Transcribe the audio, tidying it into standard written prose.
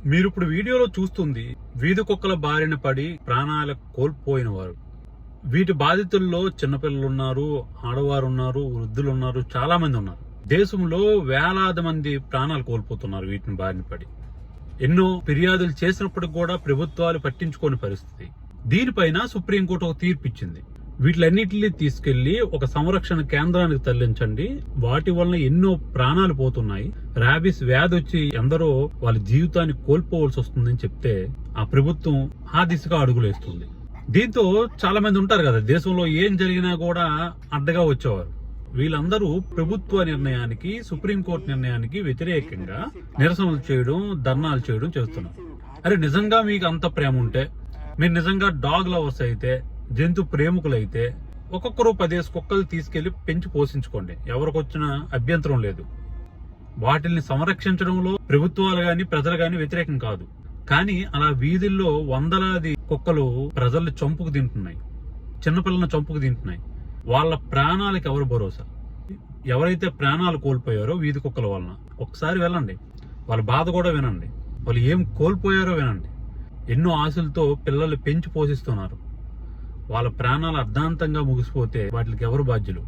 మీరు ఇప్పుడు వీడియోలో చూస్తుంది వీధి కుక్కల బారిన పడి ప్రాణాలు కోల్పోయిన వారు. వీటి బాధితుల్లో చిన్నపిల్లలు ఉన్నారు, ఆడవారు ఉన్నారు, వృద్ధులు ఉన్నారు, చాలా మంది ఉన్నారు. దేశంలో వేలాది మంది ప్రాణాలు కోల్పోతున్నారు వీటిని బారిన పడి. ఎన్నో ఫిర్యాదులు చేసినప్పటికి కూడా ప్రభుత్వాలు పట్టించుకోని పరిస్థితి. దీనిపైన సుప్రీంకోర్టు ఒక తీర్పు ఇచ్చింది. వీటిలన్నిటిని తీసుకెళ్లి ఒక సంరక్షణ కేంద్రానికి తరలించండి. వాటి వలన ఎన్నో ప్రాణాలు పోతున్నాయి. ర్యాబిస్ వ్యాధి వచ్చి ఎందరో వాళ్ళ జీవితాన్ని కోల్పోవలసి వస్తుందని చెప్తే ఆ ప్రభుత్వం ఆ దిశగా అడుగులేస్తుంది. దీంతో చాలా మంది ఉంటారు కదా, దేశంలో ఏం జరిగినా కూడా అడ్డగా వచ్చేవారు. వీళ్ళందరూ ప్రభుత్వ నిర్ణయానికి, సుప్రీంకోర్టు నిర్ణయానికి వ్యతిరేకంగా నిరసనలు చేయడం, ధర్నాలు చేయడం చేస్తున్నారు. అరే, నిజంగా మీకు అంత ప్రేమ ఉంటే, మీరు నిజంగా డాగ్ లవర్స్ అయితే, జంతు ప్రేమికులైతే ఒక్కొక్కరు 10 కుక్కలు తీసుకెళ్లి పెంచి పోషించుకోండి. ఎవరికొచ్చినా అభ్యంతరం లేదు. వాటిల్ని సంరక్షించడంలో ప్రభుత్వాలు గాని ప్రజలు గాని వ్యతిరేకం కాదు. కానీ అలా వీధుల్లో వందలాది కుక్కలు ప్రజల్ని చంపుకు తింటున్నాయి, చిన్నపిల్లలను చంపుకు తింటున్నాయి. వాళ్ళ ప్రాణాలకు ఎవరు భరోసా? ఎవరైతే ప్రాణాలు కోల్పోయారో వీధి కుక్కల వలన ఒకసారి వెళ్ళండి, వాళ్ళ బాధ కూడా వినండి. వాళ్ళు ఏం కోల్పోయారో వినండి. ఎన్నో ఆశలతో పిల్లలు పెంచి పోషిస్తున్నారు. వాళ్ళ ప్రాణాలు అర్ధాంతంగా ముగిసిపోతే వాటికి ఎవరు బాధ్యులు?